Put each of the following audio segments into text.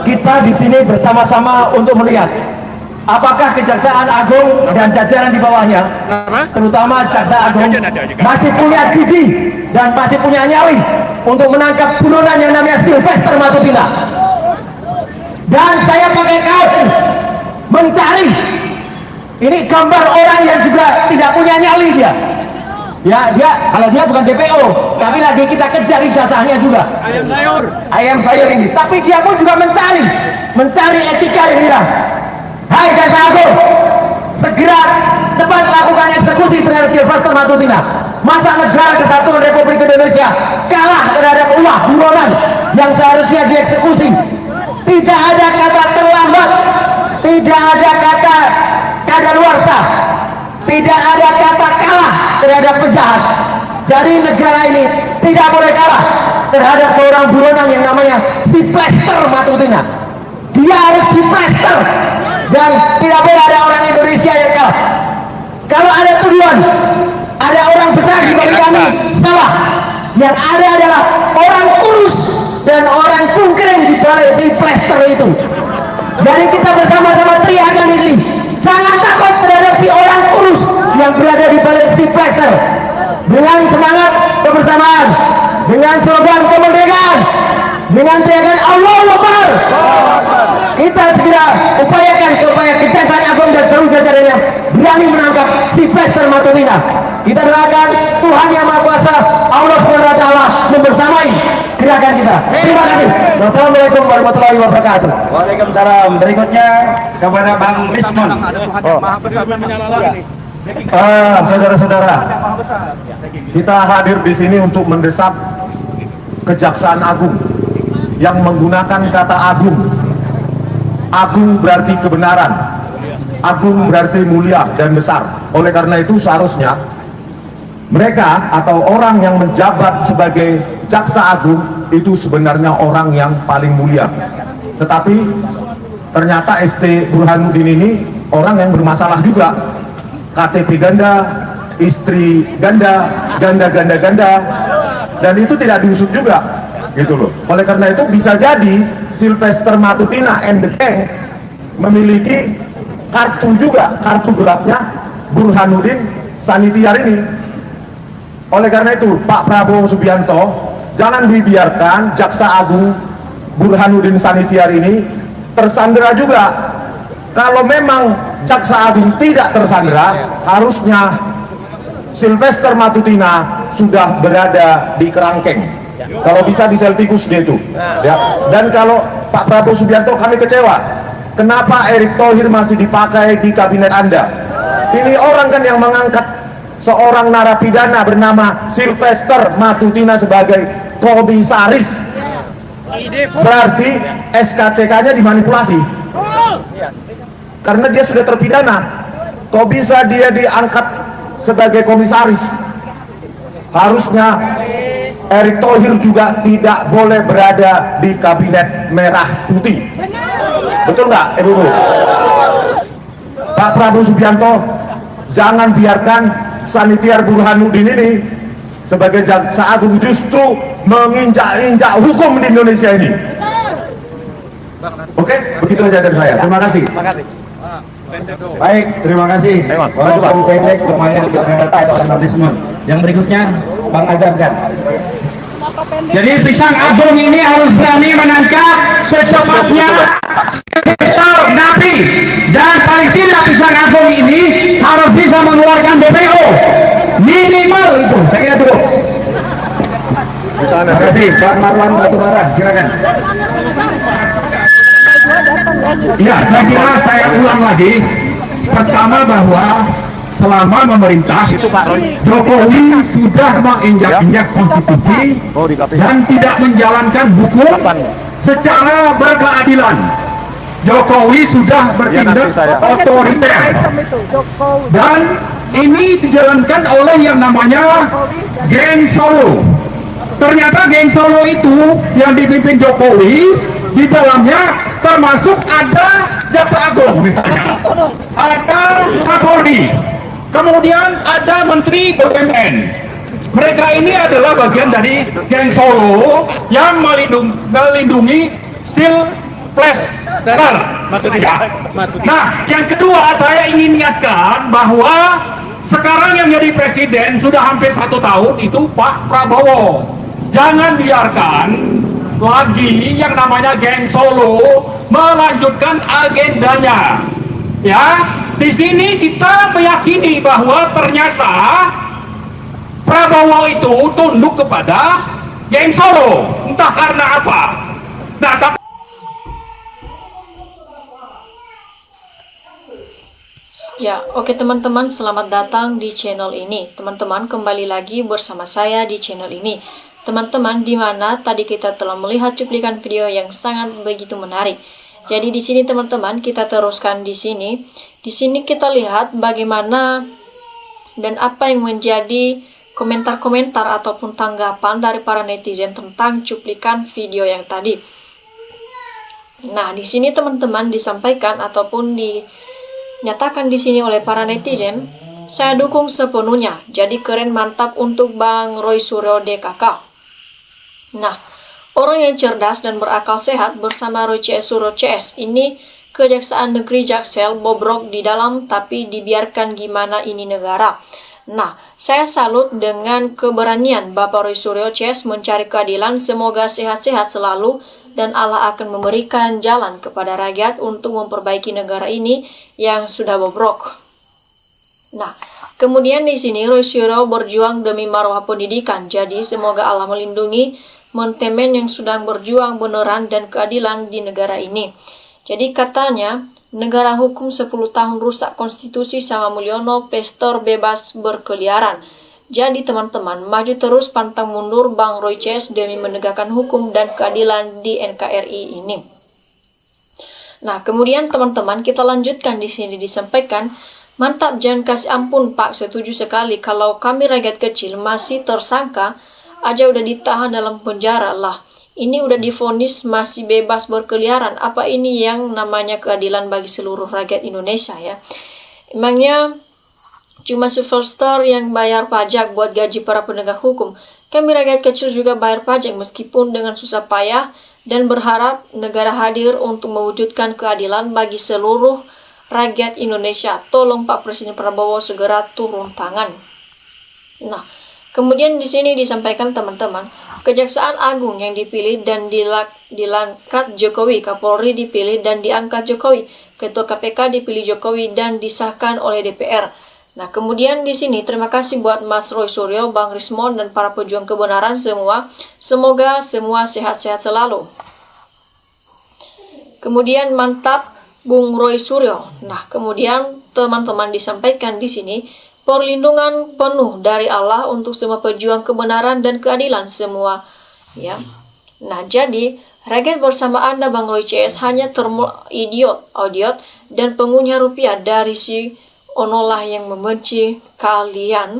Kita di sini bersama-sama untuk melihat apakah Kejaksaan Agung dan jajaran di bawahnya, terutama Jaksa Agung, masih punya gigi dan masih punya nyali untuk menangkap buronan yang namanya Sylvester Matutina. Dan saya pakai kaos ini mencari, ini gambar orang yang juga tidak punya nyali dia. Ya, kalau dia bukan DPO, tapi lagi kita kejar ijazahnya juga. Ayam sayur ini. Tapi dia pun juga mencari etika yang hilang. Hai Jaksa Agung, segera cepat lakukan eksekusi terhadap Sylvester Matutina. Masa negara Kesatuan Republik Indonesia kalah terhadap ulah buronan yang seharusnya dieksekusi. Tidak ada kata terlambat, tidak ada kata kadaluarsa, tidak ada kata kalah terhadap penjahat. Jadi negara ini tidak boleh kalah terhadap seorang buronan yang namanya Sylvester Matutina. Dia harus diplester dan tidak boleh ada orang Indonesia yang kalah. Kalau ada tuduhan, ada orang besar di balik kami salah, yang ada adalah orang kurus dan orang cungkring di balik si plester itu. Jadi kita bersama-sama teriakan di sini, jangan takut terhadap si orang kurus yang berada di balik si plester. Dengan semangat kebersamaan, dengan slogan kemerdekaan, dengan teriakan Allahu Akbar, kita segera upayakan supaya Kejaksaan Agung dan seluruh jajarannya berani menangkap si Sylvester Matutina. Kita doakan Tuhan Yang Maha Kuasa, Allah SWT membersamai gerakan kita. Terima kasih. Wassalamualaikum warahmatullahi wabarakatuh. Waalaikumsalam. Berikutnya kepada Bang Rismon. Saudara-saudara, kita hadir di sini untuk mendesak Kejaksaan Agung yang menggunakan kata agung. Agung berarti kebenaran, agung berarti mulia dan besar. Oleh karena itu seharusnya mereka atau orang yang menjabat sebagai Jaksa Agung itu sebenarnya orang yang paling mulia. Tetapi ternyata ST Burhanuddin ini orang yang bermasalah juga. KTP ganda, istri ganda, ganda, dan itu tidak diusut juga, gitu loh. Oleh karena itu bisa jadi Sylvester Matutina and the gang memiliki kartu juga, kartu gelapnya Burhanuddin Sanitiar ini. Oleh karena itu Pak Prabowo Subianto jangan dibiarkan Jaksa Agung Burhanuddin Sanitiar ini tersandera juga. Kalau memang Jaksa Agung tidak tersandera, harusnya Sylvester Matutina sudah berada di kerangkeng. Kalau bisa di sel tikus dia itu. Ya. Dan kalau Pak Prabowo Subianto, kami kecewa. Kenapa Erick Thohir masih dipakai di kabinet Anda? Ini orang kan yang mengangkat seorang narapidana bernama Sylvester Matutina sebagai komisaris. Berarti SKCK-nya dimanipulasi. Karena dia sudah terpidana. Kok bisa dia diangkat sebagai komisaris? Harusnya Erick Thohir juga tidak boleh berada di kabinet merah putih. Betul nggak, Ibu? Pak Prabowo Subianto, jangan biarkan Sanitiar Burhanuddin ini sebagai Jaksa Agung justru menginjak-injak hukum di Indonesia ini. Oke, begitu aja dari saya. Terima kasih. Baik, terima kasih. Walaupun pendek, lumayan kita analisme. Yang berikutnya, Bang Azhar kan. Jadi pisang agung ini harus berani menangkap secepatnya Sylvester Napi, dan paling tidak pisang agung ini harus bisa mengeluarkan DPO minimal itu. Saya kira dulu. Terima kasih, Pak Marwan Batubara, silakan. Ya, saya kira saya ulang lagi. Pertama bahwa selama memerintah Jokowi sudah menginjak-injak konstitusi dan tidak menjalankan hukum secara berkeadilan. Jokowi sudah bertindak otoriter dan ini dijalankan oleh yang namanya geng Solo. Ternyata geng Solo itu yang dipimpin Jokowi, di dalamnya termasuk ada Jaksa Agung misalnya, ada Kapolri, kemudian ada Menteri BUMN, Mereka ini adalah bagian dari geng Solo yang melindungi Silvester. Nah, yang kedua saya ingin ingatkan bahwa sekarang yang jadi presiden sudah hampir 1 tahun itu Pak Prabowo. Jangan biarkan lagi yang namanya geng Solo melanjutkan agendanya. Ya, di sini kita meyakini bahwa ternyata Prabowo itu tunduk kepada geng Solo, entah karena apa. Nah, tapi Ya, oke teman-teman, selamat datang di channel ini. Teman-teman, kembali lagi bersama saya di channel ini. Teman-teman, di mana tadi kita telah melihat cuplikan video yang sangat begitu menarik. Jadi di sini teman-teman, kita teruskan di sini. Di sini kita lihat bagaimana dan apa yang menjadi komentar-komentar ataupun tanggapan dari para netizen tentang cuplikan video yang tadi. Nah, di sini teman-teman disampaikan ataupun dinyatakan di sini oleh para netizen, saya dukung sepenuhnya. Jadi keren, mantap untuk Bang Roy Suryo DKK. Nah, orang yang cerdas dan berakal sehat bersama Roy CS Suryo CS ini Kejaksaan Negeri Jaksel bobrok di dalam tapi dibiarkan, gimana ini negara. Nah, saya salut dengan keberanian Bapak Roy Suryo CS mencari keadilan. Semoga sehat-sehat selalu dan Allah akan memberikan jalan kepada rakyat untuk memperbaiki negara ini yang sudah bobrok. Nah, kemudian di sini Roy Suryo berjuang demi marwah pendidikan. Jadi semoga Allah melindungi mentemen yang sedang berjuang beneran dan keadilan di negara ini. Jadi katanya, negara hukum 10 tahun rusak konstitusi sama Mulyono, pester bebas berkeliaran. Jadi teman-teman, maju terus pantang mundur Bang Roy CS demi menegakkan hukum dan keadilan di NKRI ini. Nah, kemudian teman-teman kita lanjutkan di sini disampaikan, mantap, jangan kasih ampun Pak, setuju sekali. Kalau kami rakyat kecil masih tersangka aja udah ditahan dalam penjara lah. Ini udah divonis masih bebas berkeliaran. Apa ini yang namanya keadilan bagi seluruh rakyat Indonesia ya? Emangnya cuma Silvester yang bayar pajak buat gaji para penegak hukum? Kami rakyat kecil juga bayar pajak meskipun dengan susah payah dan berharap negara hadir untuk mewujudkan keadilan bagi seluruh rakyat Indonesia. Tolong Pak Presiden Prabowo segera turun tangan. Nah, kemudian di sini disampaikan teman-teman, Kejaksaan Agung yang dipilih dan dilangkat Jokowi, Kapolri dipilih dan diangkat Jokowi, Ketua KPK dipilih Jokowi dan disahkan oleh DPR. Nah, kemudian di sini terima kasih buat Mas Roy Suryo, Bang Rismon dan para pejuang kebenaran semua. Semoga semua sehat-sehat selalu. Kemudian mantap Bung Roy Suryo. Nah, kemudian teman-teman disampaikan di sini, perlindungan penuh dari Allah untuk semua pejuang kebenaran dan keadilan semua ya. Nah, jadi rakyat bersama Anda Bang Roy CS hanya idiot dan pengunyah rupiah dari si Onolah yang membenci kalian.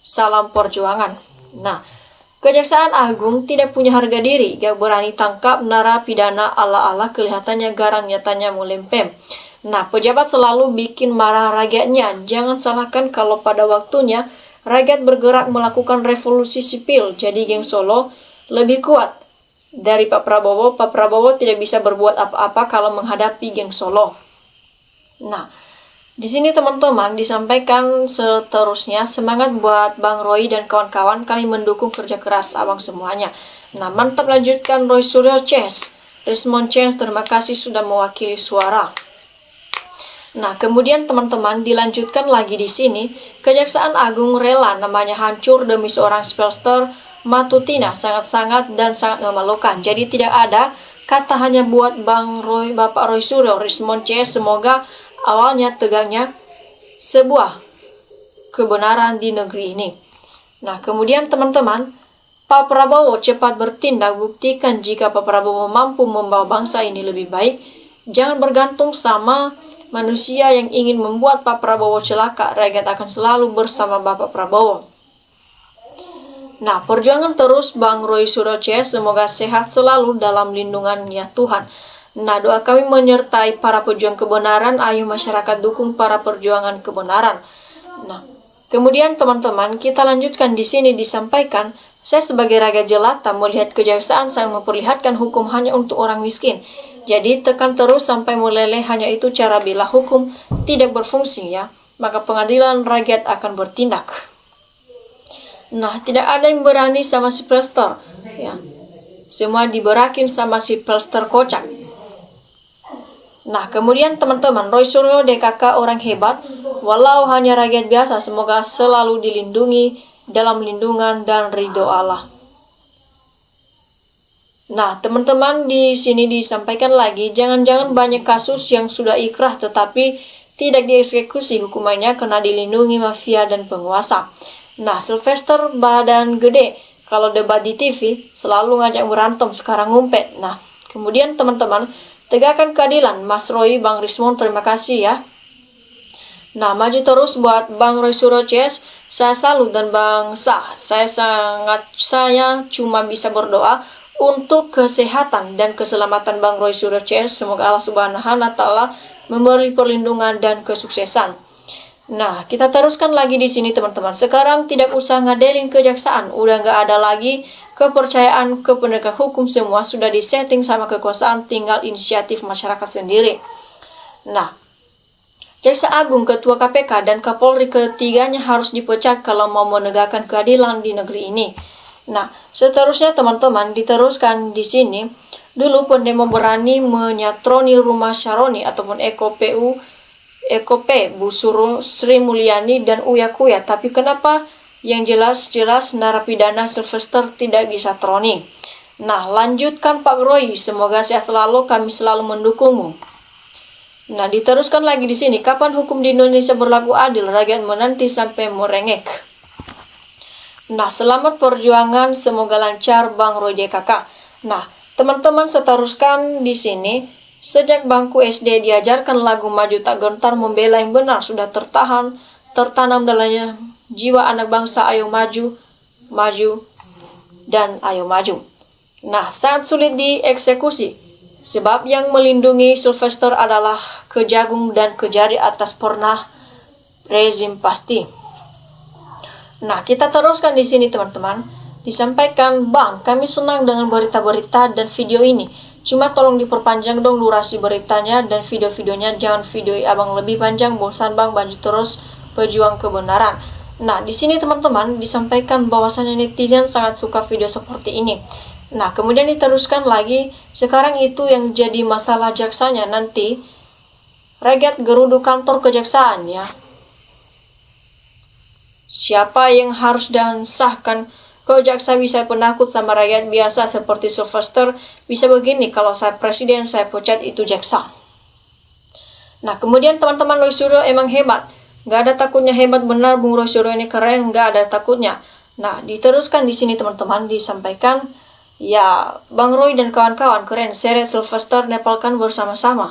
Salam perjuangan. Nah, Kejaksaan Agung tidak punya harga diri, gak berani tangkap narapidana ala-ala, kelihatannya garang, nyatanya melempem. Nah, pejabat selalu bikin marah rakyatnya. Jangan salahkan kalau pada waktunya rakyat bergerak melakukan revolusi sipil. Jadi geng Solo lebih kuat dari Pak Prabowo. Pak Prabowo tidak bisa berbuat apa-apa kalau menghadapi geng Solo. Nah, di sini teman-teman disampaikan seterusnya, semangat buat Bang Roy dan kawan-kawan, kami mendukung kerja keras abang semuanya. Nah, mantap, lanjutkan Roy Suryo CS. Rismon CS, terima kasih sudah mewakili suara. Nah, kemudian teman-teman dilanjutkan lagi di sini, Kejaksaan Agung rela namanya hancur demi seorang spelster Matutina, sangat-sangat dan sangat memalukan. Jadi tidak ada kata hanya buat Bang Roy, Bapak Roy Suryo, Rismon CS, semoga awalnya tegaknya sebuah kebenaran di negeri ini. Nah, kemudian teman-teman, Pak Prabowo cepat bertindak, buktikan jika Pak Prabowo mampu membawa bangsa ini lebih baik. Jangan bergantung sama manusia yang ingin membuat Pak Prabowo celaka. Rakyat akan selalu bersama Bapak Prabowo. Nah, perjuangan terus Bang Roy Suryo CS, semoga sehat selalu dalam lindungannya Tuhan. Nah, doa kami menyertai para pejuang kebenaran. Ayo masyarakat dukung para perjuangan kebenaran. Nah, kemudian teman-teman kita lanjutkan di sini disampaikan, saya sebagai rakyat jelata melihat kejaksaan sangat memperlihatkan hukum hanya untuk orang miskin. Jadi tekan terus sampai meleleh, hanya itu cara bila hukum tidak berfungsi ya, maka pengadilan rakyat akan bertindak. Nah, tidak ada yang berani sama si Pelster ya. Semua diberakin sama si Pelster kocak. Nah, kemudian teman-teman, Roy Suryo DKK orang hebat, walau hanya rakyat biasa, semoga selalu dilindungi dalam lindungan dan ridho Allah. Nah, teman-teman, di sini disampaikan lagi, jangan-jangan banyak kasus yang sudah ikrah tetapi tidak dieksekusi hukumannya karena dilindungi mafia dan penguasa. Nah, Sylvester badan gede, kalau debat di TV selalu ngajak berantem, sekarang ngumpet. Nah, kemudian teman-teman, tegakkan keadilan, Mas Roy, Bang Rismon, terima kasih ya. Nah, maju terus buat Bang Roy Suryo CS, saya salut, dan Bang Sa. Saya cuma bisa berdoa untuk kesehatan dan keselamatan Bang Roy Suryo CS. Semoga Allah Subhanahu wa Ta'ala memberi perlindungan dan kesuksesan. Nah, kita teruskan lagi di sini teman-teman. Sekarang tidak usah ngadelin kejaksaan, udah nggak ada lagi kepercayaan ke penegak hukum, semua sudah disetting sama kekuasaan, tinggal inisiatif masyarakat sendiri. Nah, Jaksa Agung, Ketua KPK, dan Kapolri ketiganya harus dipecat kalau mau menegakkan keadilan di negeri ini. Nah, seterusnya teman-teman diteruskan di sini. Dulu pendemo berani menyatroni rumah Syaroni ataupun Eko P, Bu Sri Mulyani, dan Uya Kuya. Tapi kenapa yang jelas-jelas narapidana Sylvester tidak disatroni? Nah, lanjutkan Pak Roy, semoga sehat selalu, kami selalu mendukungmu. Nah, diteruskan lagi di sini, kapan hukum di Indonesia berlaku adil, rakyat menanti sampai merengek. Nah, selamat perjuangan, semoga lancar Bang Roy DKK. Nah, teman-teman seteruskan di sini. Sejak bangku SD diajarkan lagu maju tak gentar membela yang benar, sudah tertanam dalamnya jiwa anak bangsa, ayo maju, maju, dan ayo maju. Nah, sangat sulit dieksekusi, sebab yang melindungi Sylvester adalah Kejagung dan Kejari atas pernah rezim pasti. Nah, kita teruskan di sini teman-teman. Disampaikan, Bang, kami senang dengan berita-berita dan video ini. Cuma tolong diperpanjang dong durasi beritanya dan video-videonya, jangan video abang lebih panjang, bosan Bang, baju terus pejuang kebenaran. Nah, di sini teman-teman disampaikan bahwasanya netizen sangat suka video seperti ini. Nah, kemudian diteruskan lagi, sekarang itu yang jadi masalah jaksanya, nanti rakyat geruduk kantor kejaksaan ya. Siapa yang harus dan sahkan? Kok jaksa bisa penakut sama rakyat biasa seperti Sylvester? Bisa begini, kalau saya presiden, saya pecat itu jaksa. Nah, kemudian teman-teman, Roy Suryo emang hebat. Gak ada takutnya, hebat benar, Bung Roy Suryo ini keren, gak ada takutnya. Nah, diteruskan di sini teman-teman, disampaikan, ya, Bang Roy dan kawan-kawan keren, seret Sylvester nepalkan bersama-sama.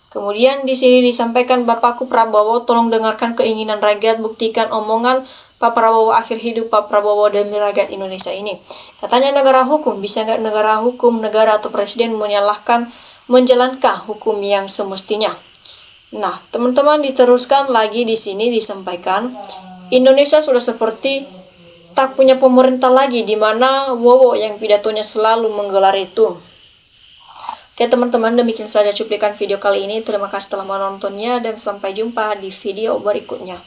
Kemudian di sini disampaikan, Bapakku Prabowo, tolong dengarkan keinginan rakyat, buktikan omongan Pak Prabowo akhir hidup Pak Prabowo demi rakyat Indonesia ini. Katanya negara hukum, bisa nggak negara hukum, negara atau presiden menyalahkan menjalankan hukum yang semestinya. Nah, teman-teman diteruskan lagi di sini disampaikan, Indonesia sudah seperti tak punya pemerintah lagi, di mana Wowo yang pidatonya selalu menggelar itu. Oke teman-teman, demikian saja cuplikan video kali ini. Terima kasih telah menontonnya dan sampai jumpa di video berikutnya.